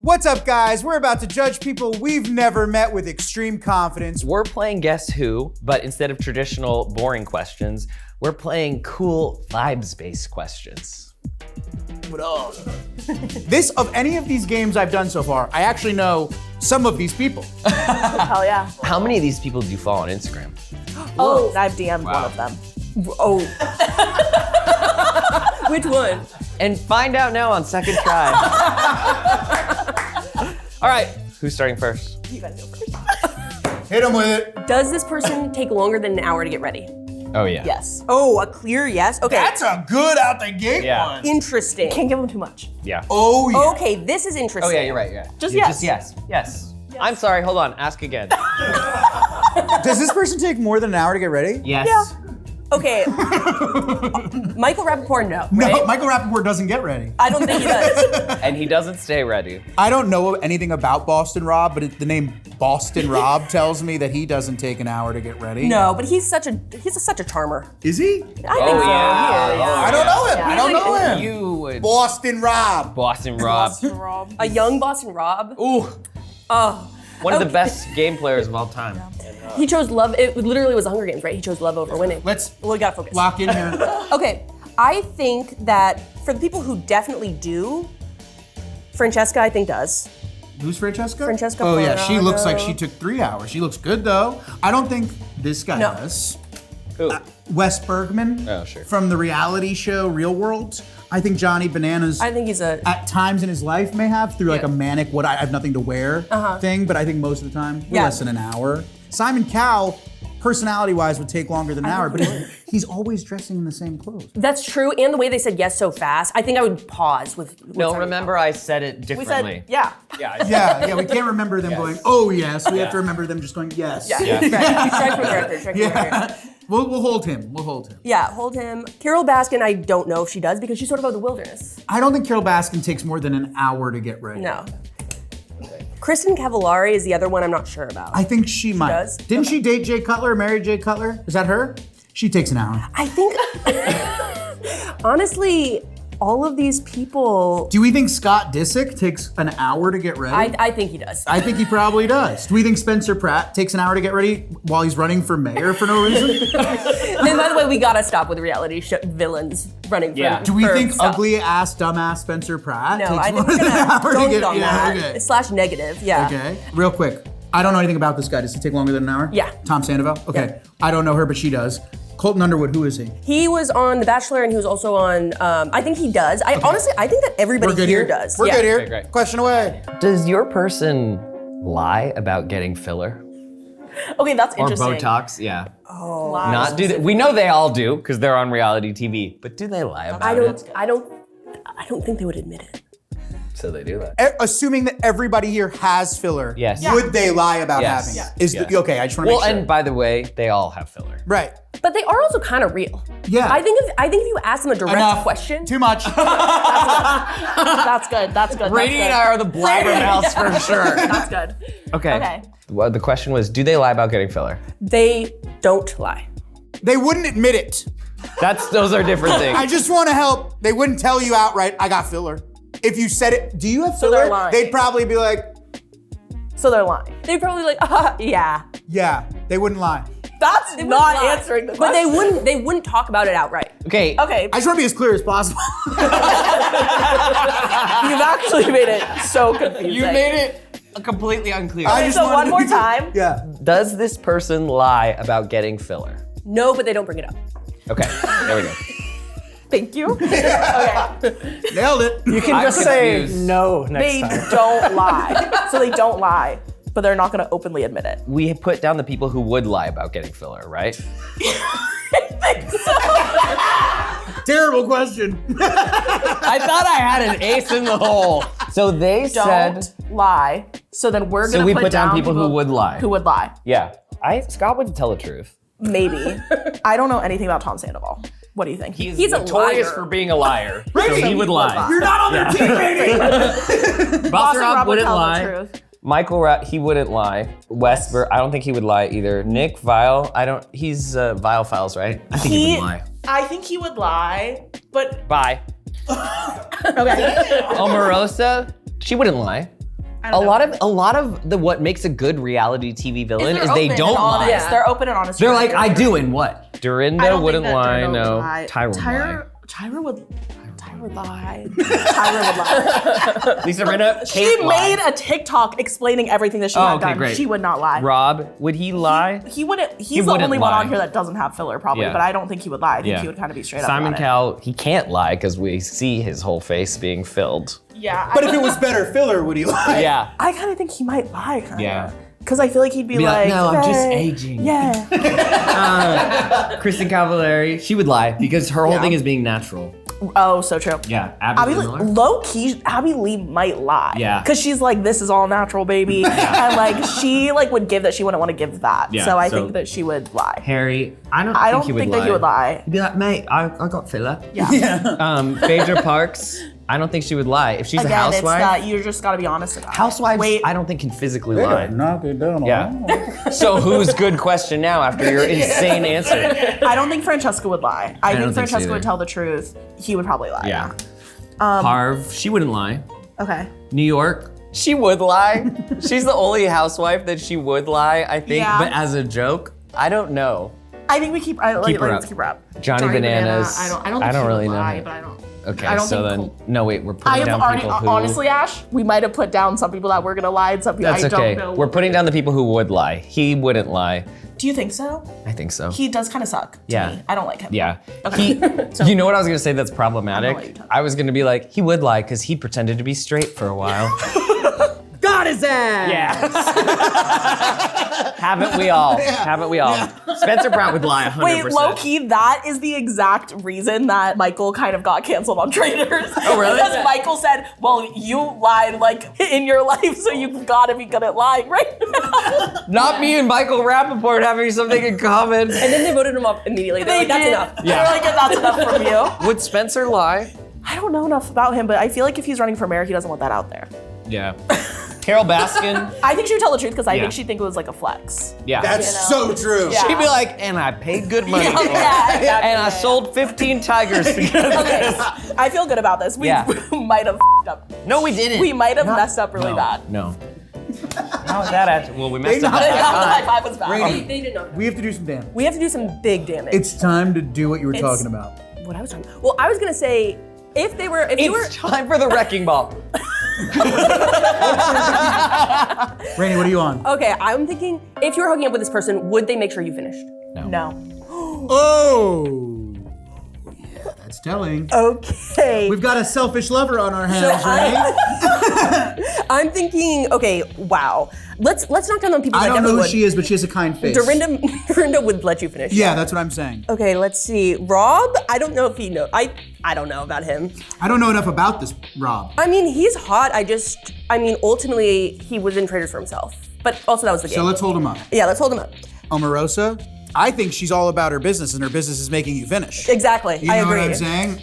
What's up, guys? We're about to judge people we've never met with extreme confidence. We're playing Guess Who, but instead of traditional boring questions, we're playing cool vibes-based questions. What up? This, of any of these games I've done so far, I actually know some of these people. Hell yeah. How many of these people do you follow on Instagram? Oh, I've DM'd one of them. Oh. Which one? And find out now on second try. All right, who's starting first? You gotta go first. Hit him with it. Does this person take longer than an hour to get ready? Oh yeah. Yes. Oh, a clear yes? Okay. That's a good out the gate one. Interesting. Can't give them too much. Yeah. Oh yeah. Okay, this is interesting. Oh yeah, you're right, yeah. Just yes. Just yes. Yes. I'm sorry, hold on, ask again. Does this person take more than an hour to get ready? Yes. Yeah. Okay. Michael Rappaport, no. Right? No, Michael Rappaport doesn't get ready. I don't think he does. And he doesn't stay ready. I don't know anything about Boston Rob, but the name Boston Rob tells me that he doesn't take an hour to get ready. No, but he's such a charmer. Is he? I think so. yeah. Yeah. I don't know him. I don't know him. You would. Boston Rob. Boston Rob. A young Boston Rob. Ooh. Oh. One of the best game players of all time. He chose love. It literally was the Hunger Games, right? He chose love over winning. We gotta focus. lock in here. Okay, I think that for the people who definitely do, Francesca, I think does. Who's Francesca? Francesca Oh yeah, she Ferraro. looks like she took 3 hours. She looks good though. I don't think this guy No. does. Who? Wes Bergman. Oh, sure. From the reality show Real World. I think Johnny Bananas I think he's a. at times in his life may have through like a manic I have nothing to wear thing, but I think most of the time Yeah. less than an hour. Simon Cowell, personality-wise, would take longer than an hour, but he's always dressing in the same clothes. That's true, and the way they said yes so fast, I think I would pause with No, Simon remember I said it We differently. said yeah. Yeah. Yeah, we can't remember them Yes. going, oh yes. We have Yeah. to remember them just going, yes. Yeah. Yeah. Strike from the record. Strike from the record. Yeah. We'll hold him. We'll hold him. Yeah, hold him. Carol Baskin, I don't know if she does because she's sort of out of the wilderness. I don't think Carol Baskin takes more than an hour to get ready. No. Kristen Cavallari is the other one I'm not sure about. I think she might. does? Didn't she date Jay Cutler, marry Jay Cutler? Is that her? She takes an hour. I think, honestly, all of these people, Do we think Scott Disick takes an hour to get ready? I think he does. I think he probably does. Do we think Spencer Pratt takes an hour to get ready while he's running for mayor for no reason? And by the way, we gotta stop with reality show villains running for Yeah. Do we for think stuff. ugly ass, dumbass Spencer Pratt No, takes I more think we're than an gonna hour to don't get on that. okay. Slash negative, yeah. Okay. Real quick. I don't know anything about this guy. Does he take longer than an hour? Yeah. Tom Sandoval? Okay. Yeah. I don't know her, but she does. Colton Underwood, who is he? He was on The Bachelor and he was also on, I think he does. Honestly, I think that everybody We're good here here? does. We're Yeah. good here. Okay, great. Question away. Does your person lie about getting filler Okay, that's or interesting. Botox? Yeah. Oh. Not do they, we know they all do because they're on reality TV, but do they lie about it? I don't think they would admit it. So they do that. Assuming that everybody here has filler, Yes. would they lie about Yes. having Yeah. it? Is Yes. okay, I just want to Well, make sure. and by the way, they all have filler. Right. But they are also kind of real. Yeah. I think if you ask them a direct Enough. question, Too much. That's good. That's good. Rainie and I are the blabbermouths for sure. That's good. Okay. Okay. Well, the question was, do they lie about getting filler? they don't lie. They wouldn't admit it. Those are different I things. just want to help. They wouldn't tell you outright, I got filler. If you said it, do you have So they're filler? lying. They'd probably be like, So they're lying. They'd probably like, yeah. yeah. They wouldn't lie. That's They not wouldn't lie. answering the But question. they wouldn't talk about it outright. Okay. Okay, I just want to be as clear as possible. you've actually made it so confusing. You made it completely unclear. I Okay, just so wanted one to more be- time. Yeah. Does this person lie about getting filler? No, but they don't bring it up. Okay, there we go. Thank you. Okay. Nailed it. You can I'm just say confused. no next They time. don't lie. So they don't lie, but they're not going to openly admit it. We put down the people who would lie about getting filler, right? Terrible question. I thought I had an ace in the hole. So they Don't said, lie. So then we're going to we put down people who would lie. Who would lie. yeah. Scott would tell the truth. Maybe. I don't know anything about Tom Sandoval. What do you think? He's a notorious liar. for being a liar. So he would lie. You're not on their team, Rainie. Boston Rob Rob would wouldn't tell the lie. truth. Michael he wouldn't lie. Westberg, I don't think he would lie either. Nick Vile, he's Vile Files, right? I think he would lie. I think he would lie, but Bye. okay. Omarosa, she wouldn't lie. I A don't know. lot of the what makes a good reality TV villain They're is they open don't and honest. lie. Yeah. They're open and honest. They're like, I do, and what? I Dorinda don't wouldn't think that lie. Dorinda No, would lie. Tyra would lie. Tyra would lie. Tyra would lie. Lisa Rinna She can't lie. made a TikTok explaining everything that she had okay, done. great. She would not lie. Rob, would he lie? He wouldn't. He's the wouldn't only one lie. on here that doesn't have filler, probably. Yeah. But I don't think he would lie. I think he would kind of be straight Simon up about Cowell, he can't lie because we see his whole face being filled. it. Yeah. But if it was better filler, would he lie? Yeah. I kind of think he might lie. Kinda. Yeah. Because I feel like he'd be like, no, I'm just "Hey." aging. Yeah. Kristen Cavallari, she would lie because her whole thing is being natural. Oh, so true. Yeah, Abby low key, Abby Lee might lie. Yeah. Because she's like, this is all natural, baby. And like, she like would give that she wouldn't want to give that. Yeah, so I so- think that she would lie. Harry, I don't I don't think he would think lie. that he would lie. He'd be like, mate, I got filler. Yeah. Phaedra Parks, I don't think she would lie. If she's a Again, it's housewife, that you just gotta be honest about housewives, it. I don't think can physically lie. Knock it down. Yeah. So who's good question now after your insane answer? I don't think Francesca would lie. I don't think think so Francesca either. would tell the truth. He would probably lie. Yeah. Harv, she wouldn't lie. Okay. New York, she would lie. She's the only housewife that she would lie, I think. Yeah. But as a joke, I don't know. I think we keep. Keep her let's up. keep her up. Johnny Bananas. I don't think I don't she really would know lie, her. but I don't. Okay, I don't so think then, Col- no, wait, we're I putting have down already, people who. honestly, Ash, we might have put down some people that were gonna lie and some people That's I okay. don't know. We're putting down the people who would lie. He wouldn't lie. Do you think so? I think so. He does kind of suck. To Yeah. me. I don't like him. Yeah. Okay. You know what I was gonna say that's I problematic? know what you're talking I was gonna be like, he would lie because he pretended to be straight for a while. Got his ass! Yeah. Haven't we all? Haven't we all? Spencer Brown would lie 100%. Wait, low key, that is the exact reason that Michael kind of got canceled on Traitors. Oh, really? Because Michael said, well, you lied like in your life, so you've gotta be good at lying right now. Not me and Michael Rappaport having something in common. And then they voted him off immediately. They're like, that's did. enough. Yeah. They're like, that's enough from you. Would Spencer lie? I don't know enough about him, but I feel like if he's running for mayor, he doesn't want that out there. Yeah. Carol Baskin. I think she would tell the truth because I Yeah. think she'd think it was like a flex. Yeah. That's so true. Yeah. She'd be like, and I paid good money for it. Yeah, And I sold 15 tigers to get Okay, I feel good about this. We Yeah. might have f***ed up. No, we didn't. We might have messed up really bad. No. How was that at? Well, we messed up. They The that high five was bad. Rainie. They did not. We have to do some damage. We have to do some big damage. It's time to do what you were It's- talking about. what I was talking about. Well, I was gonna say, if you were, It's time for the wrecking ball. Rainey, what are you on? okay, I'm thinking, if you were hooking up with this person, would they make sure you finished? No. Oh! Yeah, that's telling. Okay. We've got a selfish lover on our hands, right? I'm thinking, okay, wow. Let's knock down the people I that don't know definitely who would. she is, but she has a kind face. Dorinda would let you finish. Yeah, that's what I'm saying. Okay, let's see. Rob, I don't know if he know. I don't know about him. I don't know enough about this Rob. I mean, he's hot. Ultimately, he was in Traitors for himself. But also that was the game. So let's hold him up. Yeah, let's hold him up. Omarosa, I think she's all about her business, and her business is making you finish. Exactly. You know I agree. what I'm saying?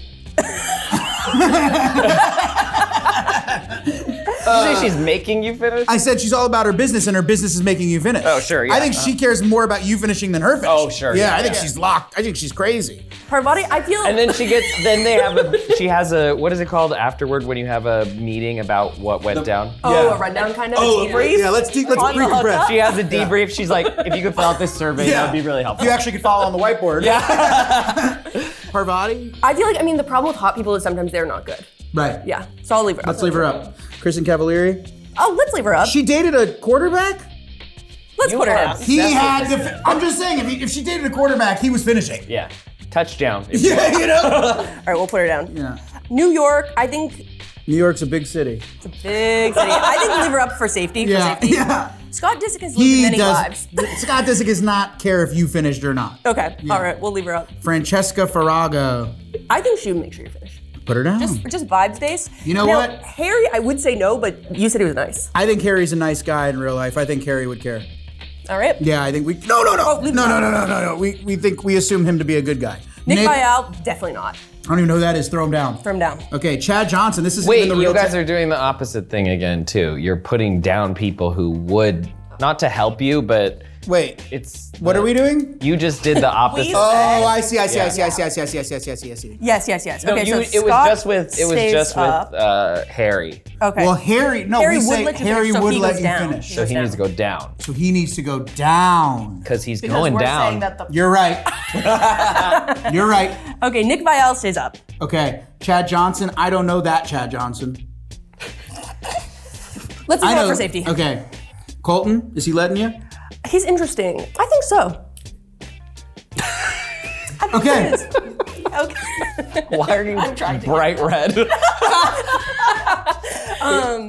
Did you say she's making you finish? I said she's all about her business, and her business is making you finish. Oh, sure, yeah. I think she cares more about you finishing than her finishing. Oh, sure, Yeah, yeah, I think yeah. she's locked. I think she's crazy. Her body, I feel. And then she has a, what is it called afterward when you have a meeting about what went down? oh, yeah. a rundown kind of. Oh, debrief? yeah, let's On the pre-compress. She has a debrief. She's like, if you could fill out this survey, that would be really helpful. You actually could follow on the whiteboard. Yeah. Parvati? I feel like, the problem with hot people is sometimes they're not good. Right. Yeah, so I'll leave her up. Let's leave her up. Kristen Cavallari? Oh, let's leave her up. She dated a quarterback? Let's put her are down. He had to, I'm just saying, if she dated a quarterback, he was finishing. Yeah. Touchdown. Yeah, you know? All right, we'll put her down. Yeah. New York, I think New York's a big city. it's a big city. I think leave her up for safety. Yeah, yeah. Scott Disick has lived He many does. lives. Scott Disick does not care if you finished or not. Okay, Yeah. all right, we'll leave her up. Francesca Farrago. I think she would make sure you finish. Put her down. Just vibes days. You know Now, what? Harry, I would say no, but you said he was nice. I think Harry's a nice guy in real life. I think Harry would care. All right. Yeah, I think we. No. leave him out. No. We assume him to be a good guy. Nick Vial, definitely not. I don't even know who that is. Throw him down. Throw him down. Okay, Chad Johnson. This is Wait, even the you real guys are doing the opposite thing again, too. You're putting down people who would Not to help you, but Wait, it's. what are we doing? You just did the opposite. Oh, I see. Yes. Okay, No, so it was Scott just with stays up. Harry. Okay. Well, Harry, no, Harry we would say let you Harry finish, so would he let goes you down. finish. So he needs to go down So he needs to go down. because he's Because going we're down. saying that the You're right. You're right. Okay, Nick Vial stays up. Okay, Chad Johnson. I don't know that Chad Johnson. Let's I move on know. for safety. Okay, Colton, is he letting you? He's interesting. I think so. Okay. Okay. Why are you bright red?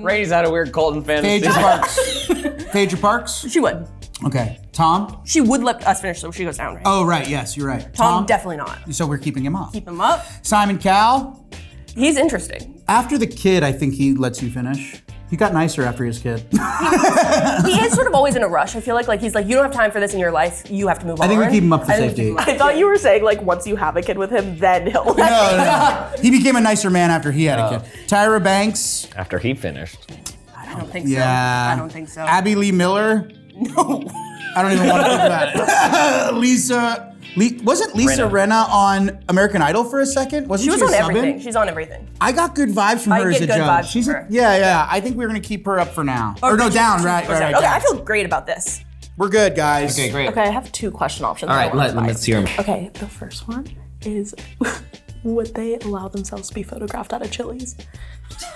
Rainie's had a weird Colton fantasy. Phaedra Parks. Phaedra Parks. She would. Okay. Tom. She would let us finish, so she goes down, right? Oh right, yes, you're right. Tom, definitely not. So we're keeping him off. Keep him up. Simon Cowell. He's interesting. After the kid, I think he lets you finish. He got nicer after his kid. He is sort of always in a rush. I feel like he's like, you don't have time for this in your life. You have to move on. I think we keep him up for I think we safety. keep him up. I thought you were saying like once you have a kid with him, then he'll. No. He became a nicer man after he had a kid. Tyra Banks. After he finished. I don't think Yeah. so. I don't think so. Abby Lee Miller. No. I don't even want to think about it. Wasn't Lisa Rinna on American Idol for a second? Wasn't She was on a everything. sub-in? She's on everything. I got good vibes from I her as get a good judge. vibes She's from a, her. yeah. I think we're gonna keep her up for now. Or no, down. Right. Okay, down. I feel great about this. We're good, guys. Okay, great. Okay, I have 2 question options. All I right, wanna try. let's hear him. Okay, the first one is, would they allow themselves to be photographed at a Chili's?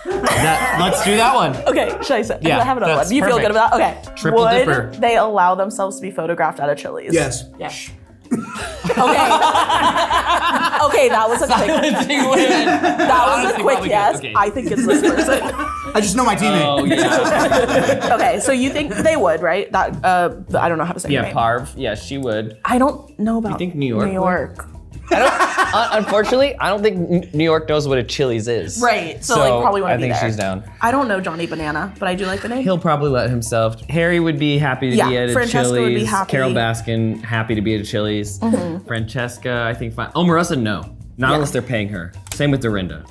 Let's do that one. Okay, should I say? Yeah, I have another that's one. Do you feel perfect. good about that? Okay. Triple would dipper. they allow themselves to be photographed at a Chili's? Yes. Yeah. Okay. Okay, that was a quick. That was a quick yes. Okay. I think it's this person. I just know my teammate. Oh yeah. Okay, so you think they would, right? That I don't know how to say your Yeah, name. Parv. Yeah, she would. I don't know about. You think New York New York. Unfortunately, I don't think New York knows what a Chili's is. Right. So like probably want I to be think there. she's down. I don't know Johnny Banana, but I do like the name. He'll probably let himself. Harry would be happy to Yeah, be at a Francesca Chili's. would be happy. Carol Baskin happy to be at a Chili's. Francesca, I think fine. Oh, Marissa, no. Not unless they're paying her. Same with Dorinda.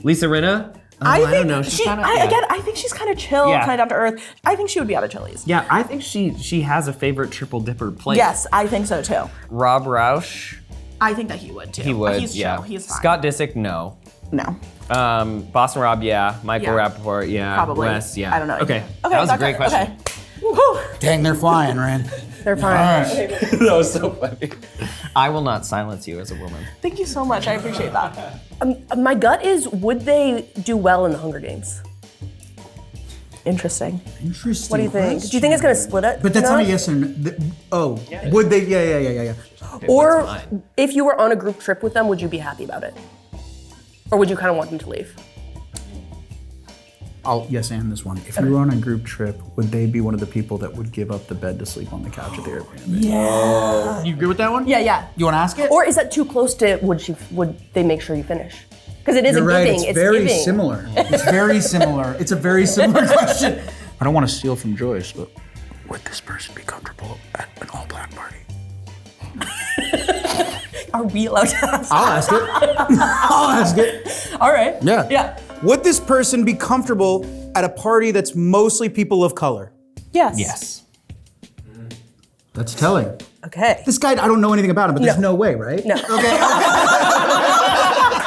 Lisa Rinna? I don't know. She's kind of. I think she's kind of chill, Yeah. kind of down to earth. I think she would be at a Chili's. Yeah, I think she has a favorite triple dipper plate. Yes, I think so too. Rob Roush, I think that he would too. he would. He's yeah. chill. He's fine. Scott Disick, no. No. Boston Rob, yeah. Michael Yeah. Rappaport, yeah. Probably. Wes, yeah. I don't know. Okay. Okay, That was a that's great it. question. Okay. Whew. Dang, they're flying, Rand. They're fine. All right. That was so funny. I will not silence you as a woman. Thank you so much. I appreciate that. My gut is, would they do well in the Hunger Games? Interesting. Interesting. What do you think? Do you think it's gonna split it? But that's No? not a yes or no. Would they? Yeah. Or What's mine? if you were on a group trip with them, would you be happy about it? Or would you kind of want them to leave? I'll yes and this one. If you were on a group trip, would they be one of the people that would give up the bed to sleep on the couch at the Airbnb? Yeah. You good with that one? Yeah. You want to ask it? Or is that too close to would they make sure you finish? Because it is You're a right. giving. It's very giving. similar. It's very similar. It's a very similar question. I don't want to steal from Joyce, but would this person be comfortable at an all-black party? Are we allowed to ask? I'll ask it. I'll ask it. All right. Yeah. Yeah. Would this person be comfortable at a party that's mostly people of color? Yes. Yes. That's telling. Okay. This guy, I don't know anything about him, but there's no way, right? No. Okay.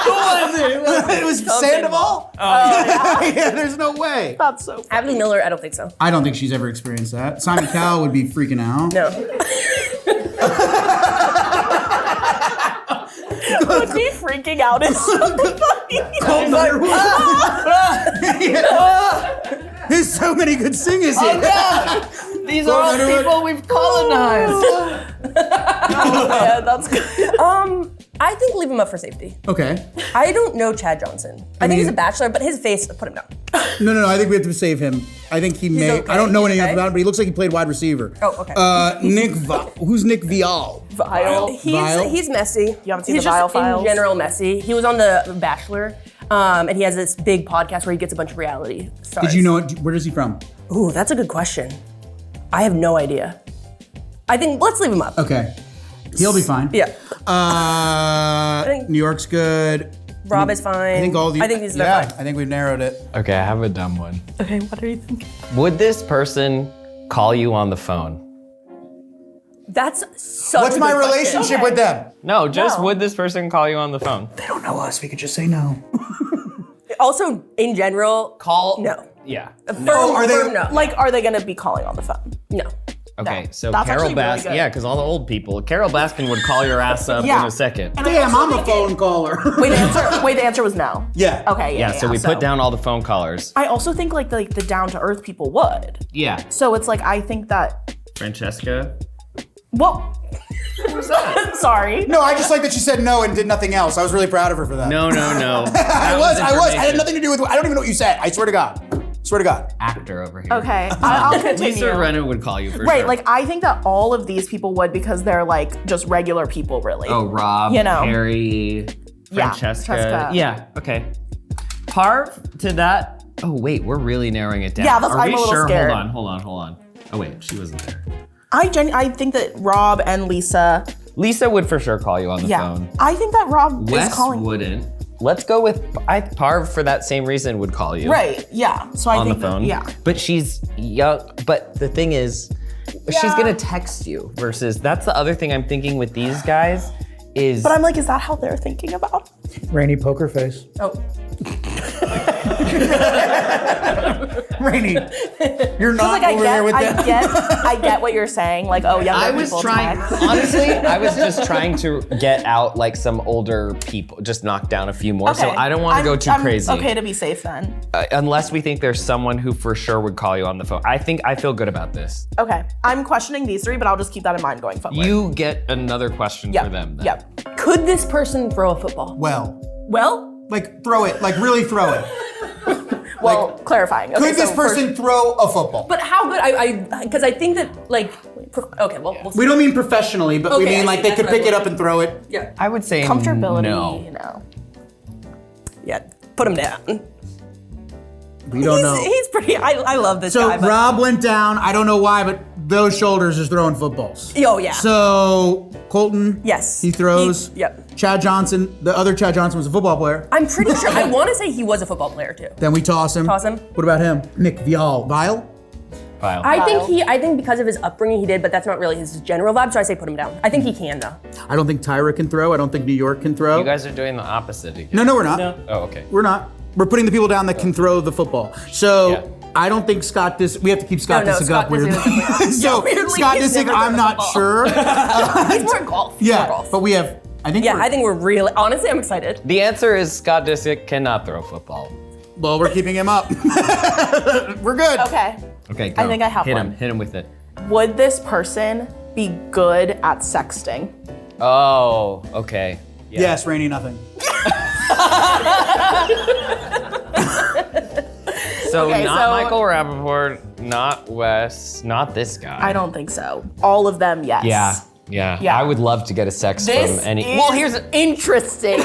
Who was it? It was Sandoval? Yeah, there's no way. That's so funny. Abby Miller, I don't think so. I don't think she's ever experienced that. Simon Cowell would be freaking out. No. Would be freaking out is so funny. There's so many good singers here. These are all people we've colonized. Yeah, that's good. I think leave him up for safety. Okay. I don't know Chad Johnson. I think he's a bachelor, but his face, put him down. No. I think we have to save him. I think he may. okay. I don't know He's anything okay? about him, but he looks like he played wide receiver. Oh, okay. Who's Nick Vial? Vile. Vile? He's messy. You haven't seen he's the Vile just Files? in general messy. He was on The Bachelor, and he has this big podcast where he gets a bunch of reality stars. Did you know it? Where is he from? Ooh, that's a good question. I have no idea. I think let's leave him up. Okay. He'll be fine. Yeah. New York's good. Rob is fine. I think all the. I think these are Yeah, fine. I think we've narrowed it. Okay, I have a dumb one. Okay, what are you thinking? Would this person call you on the phone? That's such What's a my good question. relationship Okay. with them? No, just No. would this person call you on the phone? They don't know us. We could just say no. Also, in general, Call? no. Yeah. No, are they- no. Like, are they gonna be calling on the phone? No. Okay, so That's Carol actually really Baskin, good. yeah, because all the old people, Carol Baskin would call your ass up Yeah. in a second. Damn, I'm a phone caller. Wait, the answer was no. Yeah. Okay, Yeah, so we put down all the phone callers. I also think like the down to earth people would. Yeah. So it's like I think that. Francesca. Well. Sorry. No, I just like that she said no and did nothing else. I was really proud of her for that. No. I was. I had nothing to do with. I don't even know what you said. I swear to God. Swear to God. Actor over here. Okay, I'll continue. Lisa Renna would call you for Right, sure. like I think that all of these people would because they're like just regular people, really. Oh, Rob, You know. Harry, Yeah, Francesca. Francesca. Yeah, okay. Par to that. Oh, wait, we're really narrowing it down. Yeah, that's- Are I'm we a little sure? scared. Hold on. Oh, wait, she wasn't there. I think that Rob and Lisa. Lisa would for sure call you on the Yeah, phone. I think that Rob Wes is calling. wouldn't. Let's go with Par for that same reason would call you. Right. Yeah. So I On think the phone. That, yeah. But she's young. But the thing is, she's gonna text you versus that's the other thing I'm thinking with these guys is. But I'm like, is that how they're thinking about? Rainy poker face. Oh. Rainy, you're not Like over there with them. I get what you're saying. Like, oh, younger I was people trying, text. honestly, I was just trying to get out like some older people, just knock down a few more. So I don't want to go too I'm crazy. Okay to be safe then. Unless we think there's someone who for sure would call you on the phone. I feel good about this. Okay. I'm questioning these three, but I'll just keep that in mind going forward. You get another question Yep. for them then. Yep. Could this person throw a football? Well, like throw it, like really throw it. Well, clarifying. Okay, Could this so person throw a football? But how good? Because I think that like. Okay, well, we'll see. We don't mean professionally, but we Okay, mean I like see, they that's could what I pick it meant. up and throw it. Yeah. I would say comfortability, no. you know. Yeah. Put him down. We don't know. He's pretty. I love this So guy. But, Rob went down. I don't know why, but those shoulders is throwing footballs. Oh yeah. So Colton. Yes. He throws. Yep. Chad Johnson. The other Chad Johnson was a football player. I'm pretty sure. I want to say he was a football player too. Then we toss him. Toss him. What about him? Nick Vial. Vial? File. I think because of his upbringing he did, but that's not really his general vibe. So I say put him down. I think he can though. I don't think Tyra can throw. I don't think New York can throw. You guys are doing the opposite again. No, we're not. Oh, okay. We're not. We're putting the people down that can throw the football. So Yeah. I don't think Scott we have to keep Scott No, Disick Scott up weirdly. Disick is So weirdly, Scott he's Disick, never I'm thrown a not football. sure. He's more golf. More Yeah, golf. but we have. I think. Yeah, I think we're really. Honestly, I'm excited. The answer is Scott Disick cannot throw football. Well, we're keeping him up. We're good. Okay. Okay, go. I think I have Hit one. him. Hit him with it. Would this person be good at sexting? Oh, okay. Yeah. Yes, Rainy, nothing. So Okay, not so- Michael Rappaport, not Wes, not this guy. I don't think so. All of them, yes. Yeah. Yeah. I would love to get a sex This from any. is Well, here's interesting.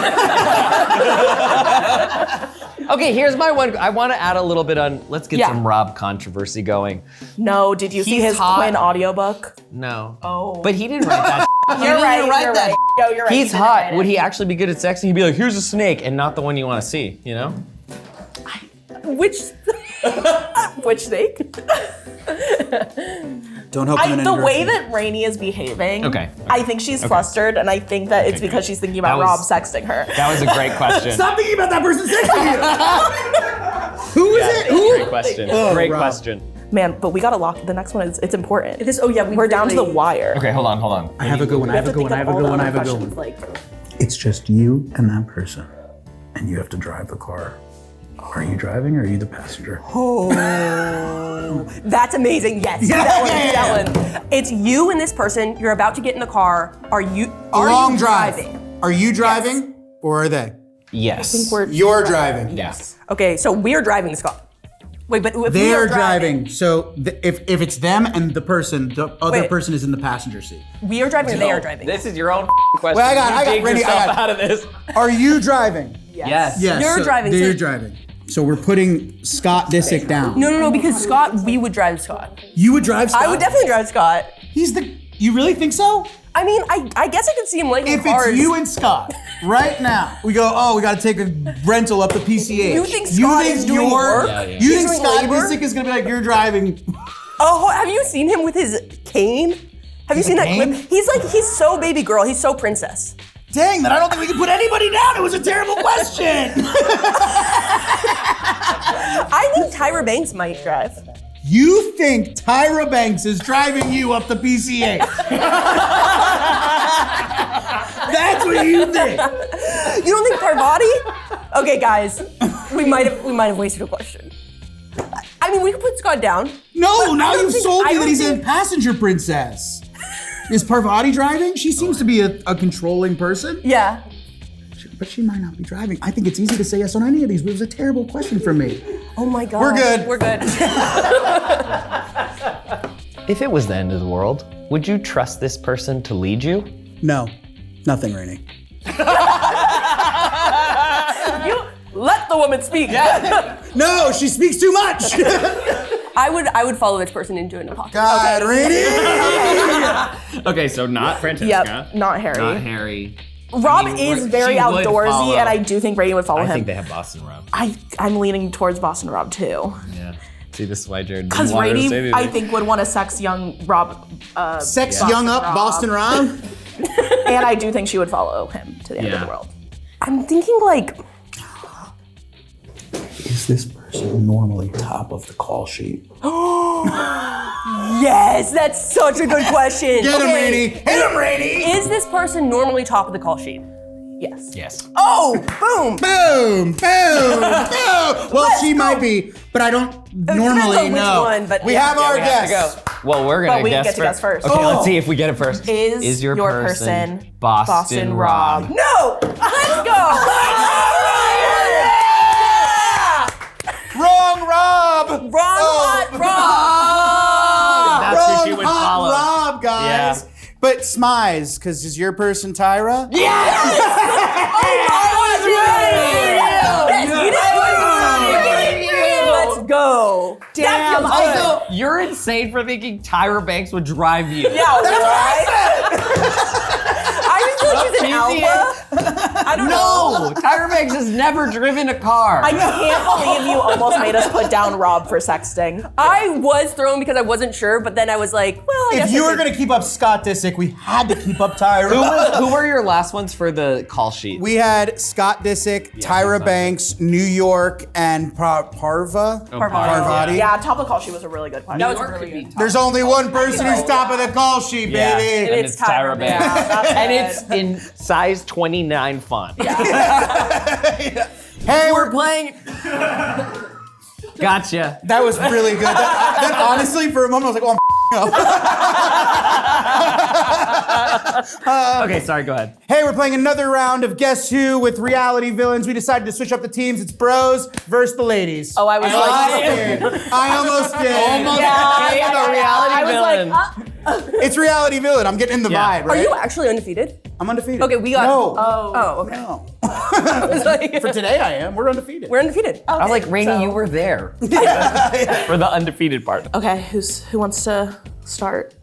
okay. Here's my one. I want to add a little bit on. Let's get Yeah. some Rob controversy going. No, did you see He's his hot. Quinn audiobook? No. Oh. But he didn't write that. You're right. write You're that. right. No, you're right. He's He didn't hot. write Would it. he actually be good at sexting? He'd be like, "Here's a snake," and not the one you want to see. You know? Which snake? Don't hope him in The any way direction. that Rainie is behaving, Okay. I think she's flustered, and I think that it's because she's thinking about That Rob was- sexting her. That was a great question. Stop thinking about that person sexting you. Who is it? Who? Great question. Oh, Great Rob. question. Man, but we gotta lock. The next one is it's important. Yeah, We're down to the wire. Okay, hold on. I have a good one. I have a good one. I have a good one. I have a good one. Like, It's just you and that person, and you have to drive the car. Are you driving or are you the passenger? That's amazing. Yes. Yeah. That one. It's you and this person. You're about to get in the car. Are you Long drive. driving? Are you driving or are they? Yes. You're driving. Yes. Okay, so we're driving this car. Wait, but if we They're are driving. So if it's them and the person, the other Wait. person is in the passenger seat. we are driving or they are driving? This is your own question. Well, I got You dig Randy, I yourself got- out of this. Are you driving? Yes. Yes. You're driving, You're so- driving. So we're putting Scott Disick down. No, because Scott, we would drive Scott. You would drive Scott? I would definitely drive Scott. He's the. You really think so? I mean, I guess I could see him liking If cars. it's you and Scott right now, we go. Oh, we got to take a rental up to PCH. You think Scott is doing work? Yeah, yeah. You He's think doing Scott labor? Disick is gonna be like, you're driving? Oh, have you seen him with his cane? Have you seen that cane? clip? He's so baby girl. He's so princess. Dang, then I don't think we can put anybody down. It was a terrible question. I think Tyra Banks might drive. You think Tyra Banks is driving you up the PCA? That's what you think. You don't think Parvati? Okay, guys, we might have wasted a question. I mean, we could put Scott down. No, now you've sold I me don't that he's a think- passenger princess. Is Parvati driving? She seems to be a controlling person. Yeah. But she might not be driving. I think it's easy to say yes on any of these, but it was a terrible question for me. Oh my God. We're good. We're good. If it was the end of the world, would you trust this person to lead you? No, nothing, Rainie. You let the woman speak. No, she speaks too much. I would follow this person into an apocalypse. God, Rainie. Okay, so not Francesca. Yep, not Harry. Not Harry. Rob I mean, is she very would outdoorsy, follow. and I do think Rainie would follow I him. think they have Boston Rob. I'm leaning towards Boston Rob too. Yeah. See, this is why Jared Because didn't want her to say Rainie, anything. I think, would want to sex young Rob. Sex Boston young up Rob. Boston Rob. And I do think she would follow him to the end of Yeah. the world. I'm thinking like, Is this person normally top of the call sheet? yes, that's such a good question. Get him, Rainie. Hit him, Rainie. Is this person normally top of the call sheet? Yes. Yes. Oh, boom. Boom, boom, boom. Well, she might be, but I don't depends normally on which know. one, but we yeah. have our We have to guests. go. Well, we're gonna But we guess get to guess first. Okay, Oh. let's see if we get it first. Is your person Boston Rob? No, let's go. Wrong Rob. Wrong hot Rob. That's Wrong who she would hot follow. Rob, guys. Yeah. But Smize, because is your person Tyra? Let's go. Damn. Also, you're insane for thinking Tyra Banks would drive you. Yeah, right? I just feel like she's an alpha. I don't know. No, Tyra Banks has never driven a car. I can't believe you almost made us put down Rob for sexting. I was thrown because I wasn't sure, but then I was like, well, I guess If you I were could- going to keep up Scott Disick, we had to keep up Tyra. Who were your last ones for the call sheet? We had Scott Disick, Tyra Banks, New York, and Parvati. Yeah, top of the call sheet was a really good question. That was really good. There's only one person who's top of the call sheet, Yeah. baby. And it's Tyra Banks. Yeah, that's And good. it's in size 29 font. Hey, We're playing. Gotcha. that was really good. That honestly, for a moment, I was like, oh, I'm up. Okay, sorry, go ahead. Hey, we're playing another round of Guess Who with reality villains. We decided to switch up the teams. It's bros versus the ladies. Oh, I was I almost did. The reality I was villain. like, It's reality villain. I'm getting in the Yeah. vibe, Are right? you actually undefeated? I'm undefeated. Okay, we got. No. Oh, okay. No. I was like, For today, I am. We're undefeated. we're undefeated. I was like, Rainie, so- you were there for the undefeated part. okay, who wants to start?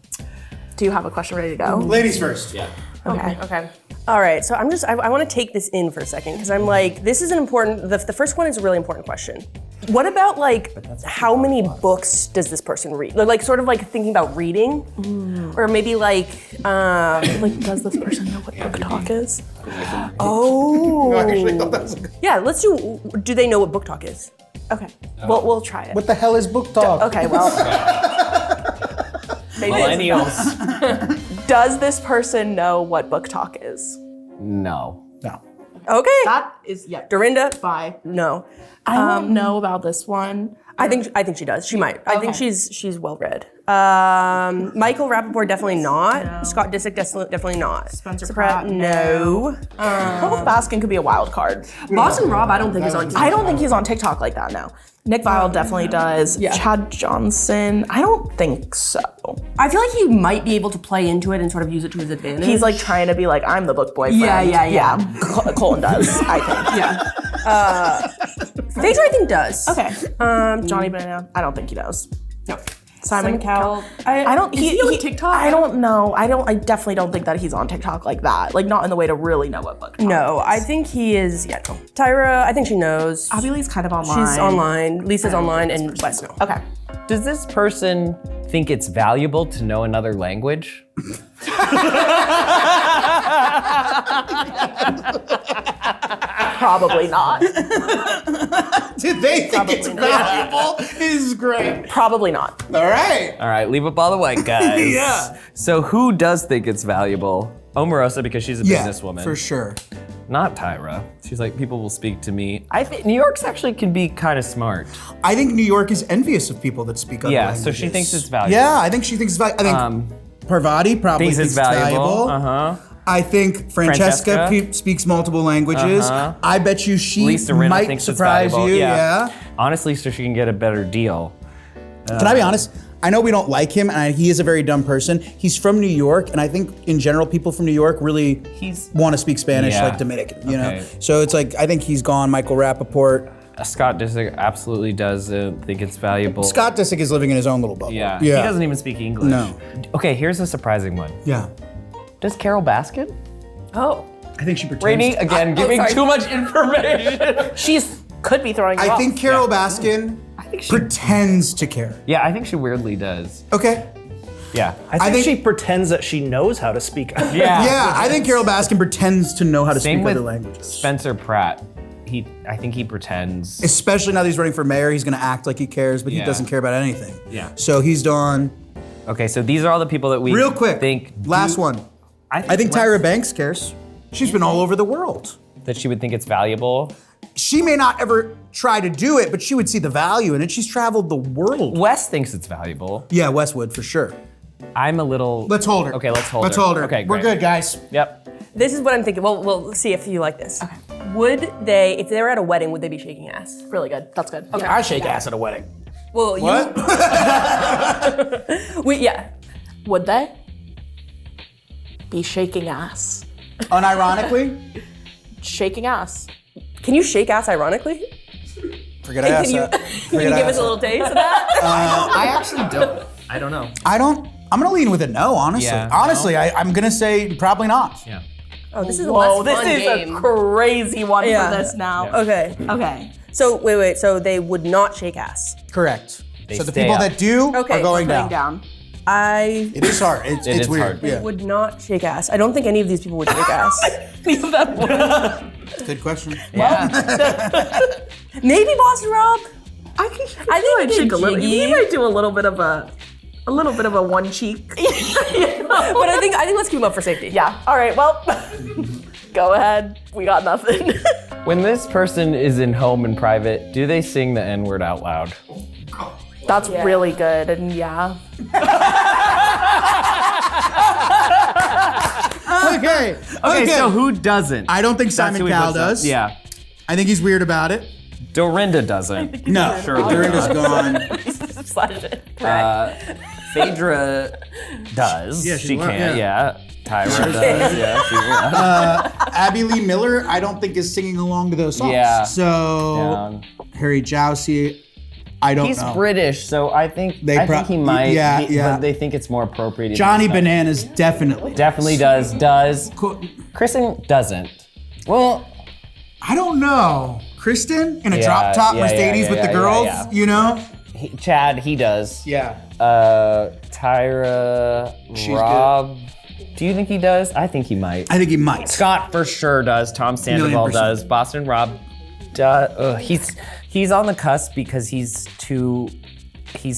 Do you have a question ready to go? Ladies first. Yeah. Okay. Okay. All right. So I want to take this in for a second because I'm like, this is an important. The first one is a really important question. What about like how many books does this person read? Like sort of like thinking about reading, or maybe like Does this person know what book talk is? oh I actually thought that was good. yeah. Let's do. Do they know what book talk is? Okay, we'll try it. What the hell is book talk? Okay. Well. maybe it's- Millennials. Does this person know what book talk is? No. No. Okay. That is Dorinda. Bye. No. I don't know about this one. I think she does. She might. I think Okay. she's well read. Michael Rappaport definitely not. No. Scott Disick definitely not. Spencer Pratt, Pratt, no. Hope Baskin could be a wild card. Boston Rob I don't think is on. I don't think he's on TikTok like that now. Nick Viall definitely does. Yeah. Chad Johnson, I don't think so. I feel like he might be able to play into it and sort of use it to his advantage. He's like trying to be like, I'm the book boyfriend. Yeah. Colin does, I think. yeah. Phaedra I think does. Okay. Johnny Banana, I don't think he knows. No. Simon Cowell. I I don't. Is he on TikTok? I don't know. I definitely don't think that he's on TikTok like that. Like not in the way to really know what book. No, I think he is. Yeah. Tyra, I think she knows. Abilee's kind of online. She's online. Lisa's online, and Wes no. Okay. Does this person think it's valuable to know another language? Probably not. Did they think it's valuable? This is great. Probably not. All right. All right, leave up all the white guys. Yeah. So who does think it's valuable? Omarosa, because she's a businesswoman. For sure. Not Tyra. She's like, people will speak to me. I think New York's actually can be kind of smart. I think New York is envious of people that speak other languages. So she thinks it's valuable. Yeah, I think she thinks it's valuable. I think Parvati probably thinks it's valuable. Uh-huh. I think Francesca speaks multiple languages. I bet you she Lisa Rinna might thinks surprise it's valuable. you. Yeah. Honestly, so she can get a better deal. Can I be honest? I know we don't like him, and he is a very dumb person. He's from New York, and I think in general, people from New York really want to speak Spanish like Dominican, you know? So it's like, I think he's gone. Michael Rappaport. Scott Disick absolutely does think it's valuable. Scott Disick is living in his own little bubble. Yeah. He doesn't even speak English. No. Okay, here's a surprising one. Yeah. Does Carol Baskin? Oh. I think she pretends. Rainie, again, giving too much information. Could be throwing you I off. think Carol Baskin pretends to care. Yeah, I think she weirdly does. Okay. Yeah. I think she pretends that she knows how to speak. Yeah, I think Carol Baskin pretends to know how to speak other languages. Spencer Pratt. I think he pretends. Especially now that he's running for mayor, he's gonna act like he cares, but he doesn't care about anything. Yeah. So he's done. Okay, so these are all the people that we Real quick, think. last one. I think Tyra Banks cares. She's been all over the world. That she would think it's valuable. She may not ever try to do it, but she would see the value in it. She's traveled the world. Wes thinks it's valuable. Yeah, Wes would, for sure. I'm a little. Let's hold her. Okay, let's hold her. Let's hold her. Okay, We're great. good, guys. Yep. This is what I'm thinking. Well, we'll see if you like this. Okay. Would they, if they were at a wedding, would they be shaking ass? Really good. That's good. Okay. I shake ass at a wedding. Well, What? Would they be shaking ass? Unironically? Shaking ass. Can you shake ass ironically? Forget Can ass. you give us a little taste of that? I actually don't. I don't know. I'm gonna lean with a no, honestly. Yeah, honestly, I'm gonna say probably not. Yeah. Oh, this is a Whoa, less this fun is game. a crazy one Yeah. for this now. Okay. Okay. So wait. So they would not shake ass. Correct. They So the stay people up. that do Okay, are going Putting down. down. I It is hard. It's is weird. hard. Yeah. would not shake ass. I don't think any of these people would shake ass. Good question. Yeah. Maybe Boston Rob. I think might shake a little. jiggy. He might do a little bit of a one cheek. But I think let's keep him up for safety. Yeah. All right. Well, go ahead. We got nothing. When this person is in home and private, do they sing the N-word out loud? That's really good. And yeah. Okay. Okay, so who doesn't? I don't think That's Simon who he Cowell puts up. does. Yeah. I think he's weird about it. Dorinda doesn't. No. Dorinda's gone. Slash it. Phaedra does. Yeah, she will, can. yeah. Yeah. Tyra does. Yeah. She will. Abby Lee Miller, I don't think is singing along to those songs. Yeah. So Harry Jowsey, I don't He's know. British, so I think he might. yeah. But they think it's more appropriate. Johnny Bananas definitely. Definitely does. Cool. Kristen doesn't. Well, I don't know. Kristen in a Yeah, drop top yeah, Mercedes yeah, with yeah, the girls, yeah. you know? Chad, he does. Yeah. Tyra, Rob. Do you think he does? I think he might. I think he might. Scott for sure does. Tom Sandoval 1,000,000%. does. Boston Rob does. He's on the cusp because he's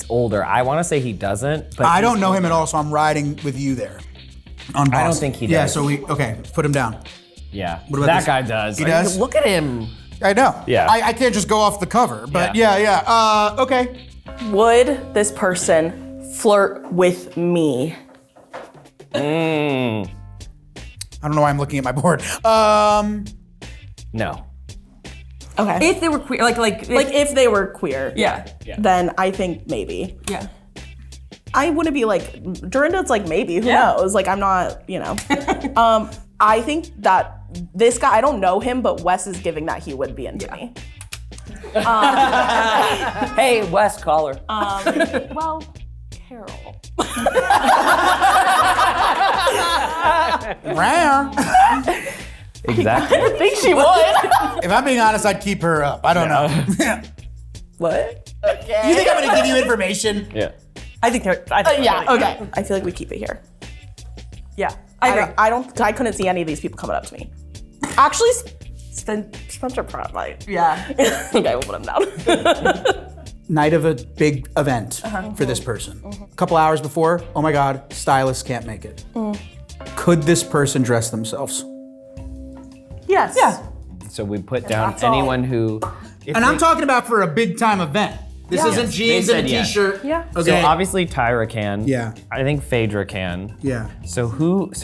older. I want to say he doesn't, but I don't know him at all, so I'm riding with you there. On Boston. I don't think he does. Yeah, so okay, put him down. Yeah, What about that this? guy does. He does? Look at him. I know. Yeah. I can't just go off the cover, but yeah. Okay. Would this person flirt with me? I don't know why I'm looking at my board. No. Okay. If they were queer, like if they were queer, yeah. then I think maybe. Yeah. I wouldn't be like, Dorinda's like maybe, who knows? Like I'm not, I think that this guy, I don't know him, but Wes is giving that he would be into me. Hey, Wes, call her. Well, Carol. Round. Exactly. I think she would. If I'm being honest, I'd keep her up. I don't know. What? You think I'm gonna give you information? Yeah. I think they're. Yeah. Okay. I feel like we keep it here. Yeah. I couldn't see any of these people coming up to me. Actually, Spencer Pratt might. Yeah. Okay, we'll put him down. Night of a big event for this person. A couple hours before, oh my God, stylists can't make it. Could this person dress themselves? Yes. Yeah. So we put down that's all. anyone who. And I'm talking about for a big time event. This isn't jeans and a They said yes. t-shirt. Yeah. Okay. So obviously Tyra can. Yeah. I think Phaedra can. Yeah. So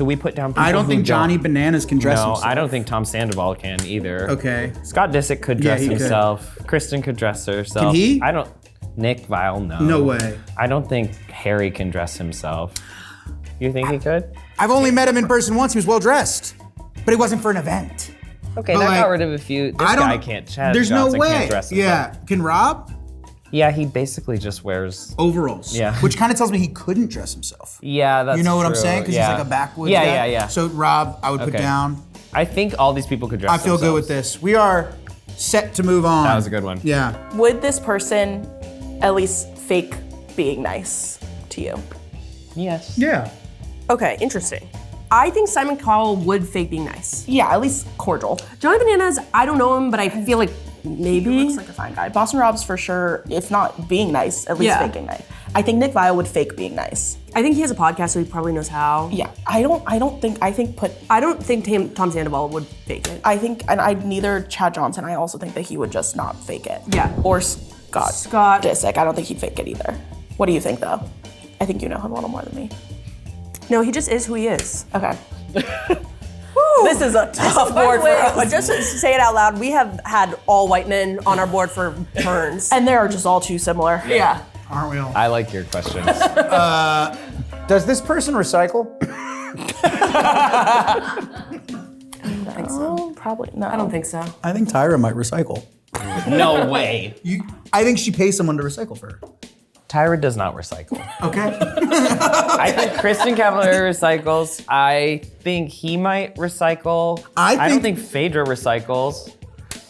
we put down people I don't who think Johnny Bananas can dress No, himself. I don't think Tom Sandoval can either. Okay. Scott Disick could dress he could. himself. Kristen could dress herself. Can he? I don't. Nick Vile, no. No way. I don't think Harry can dress himself. You think he could? I've only met him in person once. He was well dressed, but it wasn't for an event. Okay, But that like, got rid of a few. This guy can't. Chad There's Johnson no way. Can't dress himself. Yeah. Can Rob? Yeah, he basically just wears. Overalls. Yeah. Which kind of tells me he couldn't dress himself. Yeah, that's You know what I'm true. saying? Because Yeah. he's like a backwoods Yeah, guy. yeah. So Rob, I would put Okay. down. I think all these people could dress I feel good with themselves. this. We are set to move on. That was a good one. Yeah. Would this person at least fake being nice to you? Yes. Yeah. Okay, interesting. I think Simon Cowell would fake being nice. Yeah, at least cordial. Johnny Bananas, I don't know him, but I feel like maybe. He looks like a fine guy. Boston Rob's for sure, if not being nice, at least Yeah. faking nice. I think Nick Vile would fake being nice. I think he has a podcast, so he probably knows how. Yeah, I don't think I don't think Tom Sandoval would fake it. neither Chad Johnson, I also think that he would just not fake it. Yeah. Or Scott Disick, I don't think he'd fake it either. What do you think though? I think you know him a little more than me. No, he just is who he is. Okay. This is a tough board for us. Just to say it out loud, we have had all white men on our board for turns. And they are just all too similar. Yeah. Aren't we all? I like your questions. Does this person recycle? I don't think so. Probably no. I don't think so. I think Tyra might recycle. No way. I think she pays someone to recycle for her. Tyra does not recycle. Okay. I think Kristen Cavalier recycles. I think he might recycle. I don't think Phaedra recycles.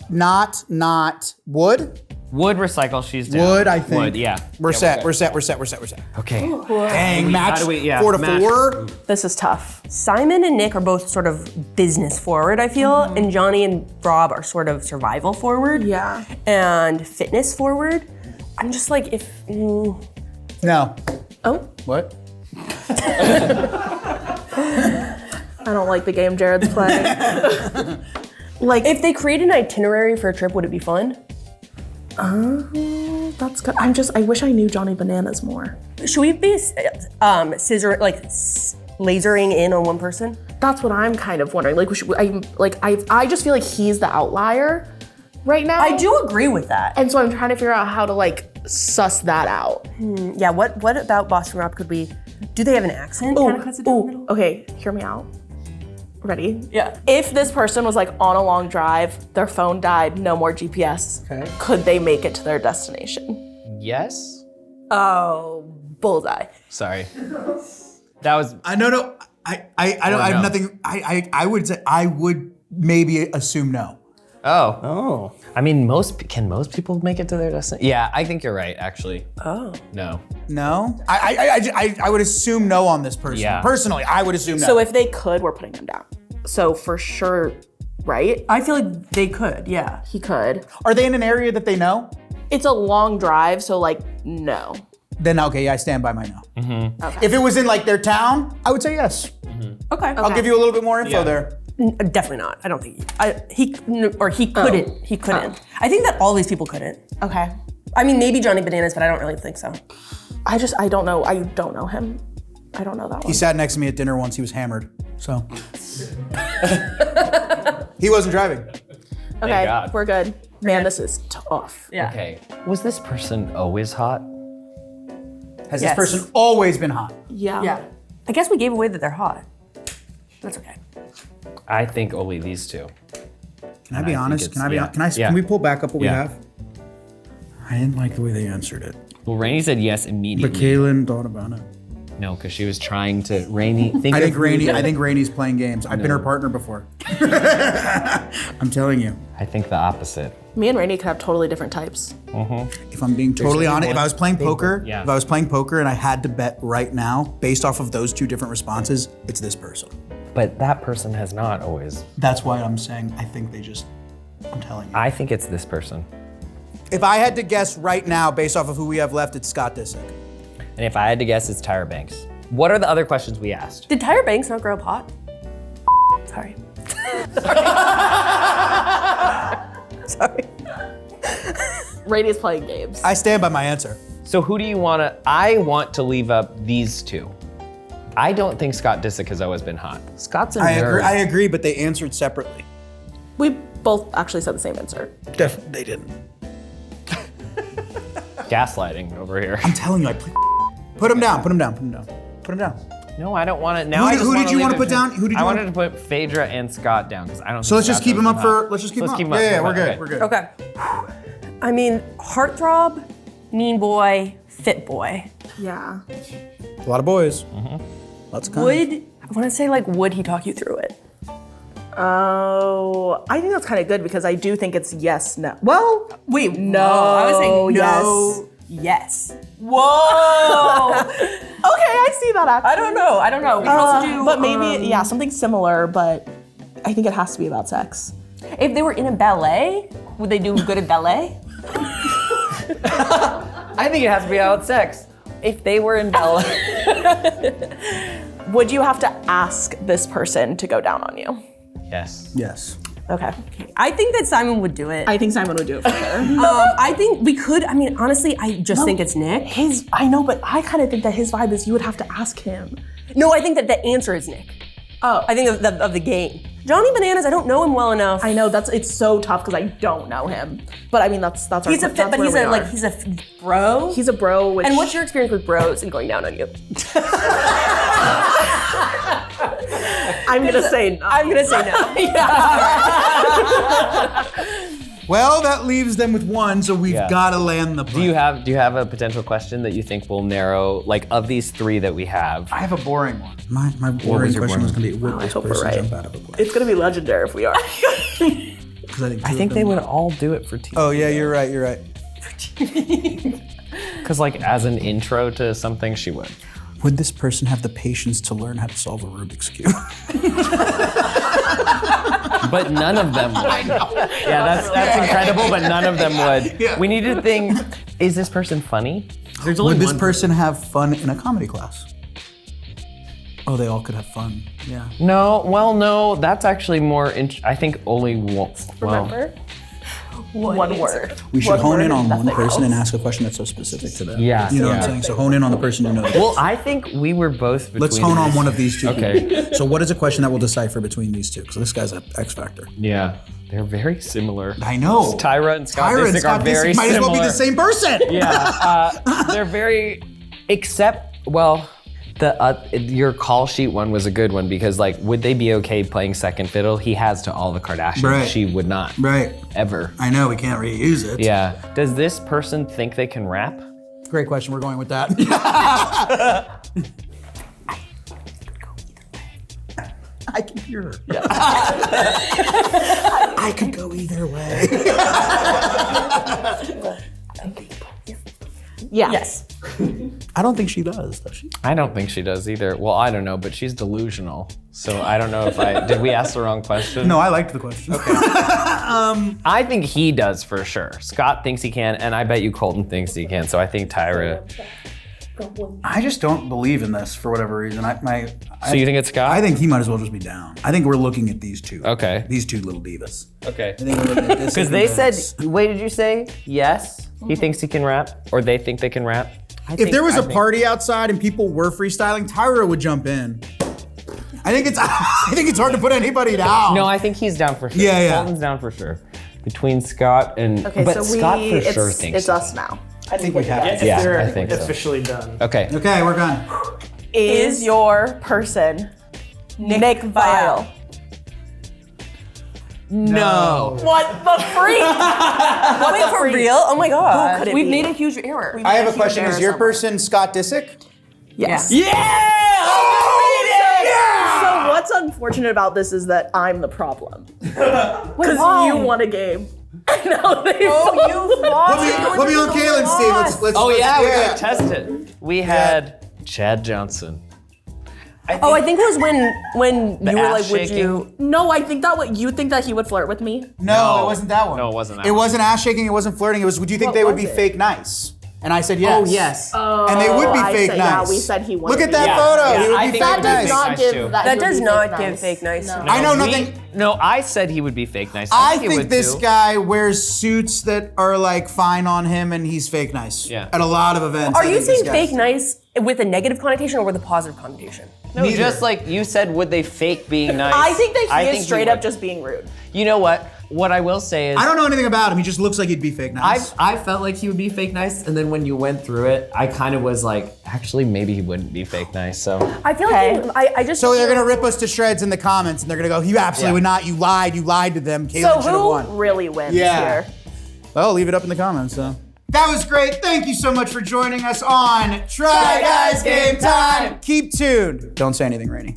Not wood. Would recycle. She's down. Wood, I think. Would, yeah. We're Yeah, set. good. We're set. Okay. Dang, match do we- yeah, 4 to match. 4. This is tough. Simon and Nick are both sort of business forward, I feel, and Johnny and Rob are sort of survival forward. Yeah. And fitness forward. I'm just like, if. No. Oh, What? I don't like the game Jared's playing. Like, If they create an itinerary for a trip, would it be fun? that's good. I wish I knew Johnny Bananas more. Should we be lasering in on one person? That's what I'm kind of wondering. Like, I just feel like he's the outlier right now. I do agree with that. And so I'm trying to figure out how to like suss that out. Yeah, what about Boston Rob could we, do they have an accent? Kind of cuts it down the middle? Okay, hear me out. Ready? Yeah. If this person was like on a long drive, their phone died, no more GPS, could they make it to their destination? Yes. Oh, bullseye. Sorry. That was. I no. I have nothing. I would say I would maybe assume no. Oh. I mean, can most people make it to their destination? Yeah, I think you're right. Actually. Oh. No. No. I would assume no on this person. Yeah. Personally, I would assume no. So if they could, we're putting them down. So for sure, right? I feel like they could, yeah. He could. Are they in an area that they know? It's a long drive, so like, no. Then okay, yeah, I stand by my no. Mm-hmm. Okay. If it was in like their town, I would say yes. Okay. I'll give you a little bit more info there. Definitely not. I don't think he couldn't. He couldn't. I think that all these people couldn't. Okay. I mean, maybe Johnny Bananas, but I don't really think so. I don't know. I don't know him. I don't know that one. He sat next to me at dinner once. He was hammered, so he wasn't driving. Okay, God. we're good. Man, this is tough. Yeah. Okay. Was this person always hot? Has Yes. this person always been hot? Yeah. Yeah. I guess we gave away that they're hot. That's okay. I think only these two. Can I be honest? it's- yeah. Can we pull back up what we Yeah. have? I didn't like the way they answered it. Well, Rainie said yes immediately. But Cailyn thought about it. No, because she was trying to Rainie. I think Rainie. Rainie's playing games. I've been her partner before. I'm telling you. I think the opposite. Me and Rainie could have totally different types. If I'm being totally honest, if I was playing poker, yeah. if I was playing poker and I had to bet right now, based off of those two different responses, it's this person. But that person has not always. That's why I'm saying I think they just, I'm telling you. I think it's this person. If I had to guess right now, based off of who we have left, it's Scott Disick. And if I had to guess, it's Tyra Banks. What are the other questions we asked? Did Tyra Banks not grow up hot? Sorry. Sorry. Rainie's playing games. I stand by my answer. So who do you want to, I want to leave up these two. I don't think Scott Disick has always been hot. Scott's a nerd. I agree, but they answered separately. We both actually said the same answer. They didn't. Gaslighting over here. I'm telling you, put him down, put him down, put him down, put him down. No, I don't want to. Now Who did you want to put down? Who did you I want wanted to put Phaedra and Scott down because I don't. So let's just keep him up for. Let's keep him up. Yeah, we're good. We're good. Okay. I mean, heartthrob, mean boy, fit boy. Yeah. A lot of boys. Lots of I want to say would he talk you through it? Oh, I think that's kind of good because I do think it's yes, no. Well, Wait, no. I was saying no. yes. Whoa. Okay, I see that actually. I don't know. We can also do. But maybe, something similar, but I think it has to be about sex. If they were in a ballet, would they do good at ballet? I think it has to be about sex. If they were in ballet. Would you have to ask this person to go down on you? Yes. Yes. Okay. I think that Simon would do it. I think Simon would do it for sure. I think we could. I mean, honestly, I just think it's Nick. I know, but I kind of think that his vibe is you would have to ask him. No, I think that the answer is Nick. Oh. I think of the game. Johnny Bananas, I don't know him well enough. I know it's so tough because I don't know him. But I mean, that's our. He's a fit, but he's a bro. He's a bro. And what's your experience with bros and going down on you? I'm gonna say no. I'm gonna say no. Well, that leaves them with one, so we've got to land the plane. Do you have a potential question that you think will narrow, of these three that we have? I have a boring one. My boring question was going to be, would this hope we're person right. jump out of a plane? It's gonna be legendary if we are. I think they would all do it for TV. Oh, yeah, you're right. Because as an intro to something, she would. Would this person have the patience to learn how to solve a Rubik's Cube? But none of them would. Yeah, that's incredible, but none of them would. Yeah. We need to think, is this person funny? There's Would this person have fun in a comedy class? Oh, they all could have fun. Yeah. No, that's actually more, I think only one. Remember? One word. We should hone in on one nothing person and else. ask a question that's so specific to them. Yeah. You know what I'm saying? So hone in on the person you know. Well, I think we were both between Let's hone on these. one of these two. Okay. people. So what is a question that will decipher between these two? Because this guy's an X factor. Yeah. They're very similar. I know. Tyra and Scott Tyra and Disick Scott are very Disick might similar. as well be the same person. Yeah. They're very, except, your call sheet one was a good one because would they be okay playing second fiddle? He has to all the Kardashians. Right. She would not. Right. Ever. I know, we can't reuse it. Yeah. Does this person think they can rap? Great question, we're going with that. I can hear her. Yeah. I could go either way. Yeah. Yes. I don't think she does she? I don't think she does either. Well, I don't know, but she's delusional. So I don't know if did we ask the wrong question? No, I liked the question. Okay. I think he does for sure. Scott thinks he can, and I bet you Colton thinks he can. So I think Tyra. I just don't believe in this for whatever reason. So you think it's Scott? I think he might as well just be down. I think we're looking at these two. Okay. These two little divas. Okay. I think we're looking at this. Because they said, wait, did you say yes? He thinks he can rap, or they think they can rap? If there was a party outside and people were freestyling, Tyra would jump in. I think it's hard to put anybody down. No, I think he's down for sure. Yeah. Colton's down for sure. Between Scott and but Scott for sure thinks it's us now. I think we have. Yeah, I think so. Officially done. Okay. Okay, we're gone. Is your person Nick Vile? No. What the freak? Wait, for real? Oh my god. could it We've be? made a huge error. I have a question. Is your person Scott Disick? Yes. Yeah! So what's unfortunate about this is that I'm the problem. Because you won a game. No, they you lost. Put me on Cailyn's team. Let's we gotta test it. We had Chad Johnson. I think it was when you were like, would ass-shaking. you? No, I think that what you think that he would flirt with me. No, it wasn't that one. No, it wasn't that It one. wasn't ass shaking. It wasn't flirting. It was. Would you think What they would was be it? fake nice? And I said yes. Oh yes. And they would be I fake said, nice. yeah, we said he Look wouldn't at that be. photo. Yeah, He would I be think fake it would be That nice. does not nice give too. that. That he would does be not fake give nice. fake nice. No. I know nothing. No, I said he would be fake nice. I he think would this too. guy wears suits that are like fine on him, and he's fake nice. Yeah. At a lot of events. Are I you think this saying guy- fake nice with a negative connotation or with a positive connotation? No, just like you said, would they fake being nice? I think that he think is straight would. up just being rude. You know what? What I will say is, I don't know anything about him. He just looks like he'd be fake nice. I felt like he would be fake nice, and then when you went through it, I kind of was like, actually, maybe he wouldn't be fake nice. So I feel like I just. So they're gonna rip us to shreds in the comments, and they're gonna go, "You absolutely would not. You lied to them. Cailyn So should have who won." really wins Yeah. here? Well, leave it up in the comments. So that was great. Thank you so much for joining us on Try Guys Game Time. Keep tuned. Don't say anything, Rainie.